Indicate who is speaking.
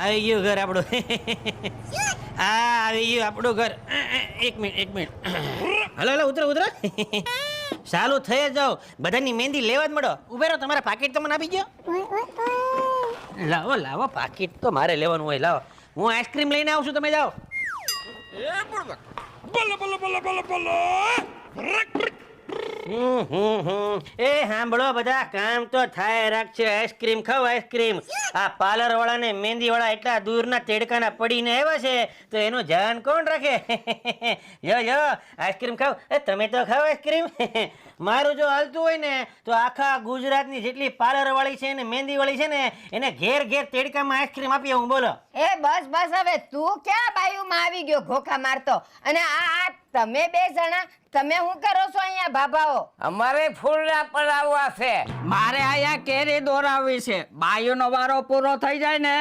Speaker 1: આવી ગયું ઘર આપણું. આ આવી ગયું આપણું ઘર. એક મિનિટ હલો ઉતરો ચાલુ થઈ જાઓ. બધાની મહેંદી લેવા જ મળો. ઉભે રહો, તમારા પાકીટ તમને આપી ગયો. લાવો પાકીટ તો મારે લેવાનું હોય. લાવો, હું આઈસ્ક્રીમ લઈને આવું છું, તમે જાઓ. એ સાંભળો બધા, કામ તો થાય રાખશે. આઈસ્ક્રીમ ખાવ આઈસ્ક્રીમ. આ પાર્લર વાળા ને મહેંદી વાળા એટલા દૂરના તેડકાના પડીને આવ્યા છે, તો એનું ધ્યાન કોણ રાખે? યો આઈસ્ક્રીમ ખાવ. તમે તો ખાવ આઈસ્ક્રીમ. મારું જો હાલતું હોય ને તો આખા ગુજરાતની જેટલી પાર્લર વાળી છે ને મહેંદી વાળી છે ને એને ઘેર તેડકામાં આઈસ્ક્રીમ આપી હું. બોલો.
Speaker 2: એ બસ હવે તું ક્યાં બાયુમાં આવી ગયો ઘોખા મારતો? અને આ તમે બે જણા તમે શું કરો છો અહીંયા ભાભાઓ?
Speaker 3: અમારે ફૂલડા પડાવવા છે.
Speaker 4: મારે અહીંયા કેરી દોરાવી છે. બાયુનો વારો પૂરો થઈ જાય ને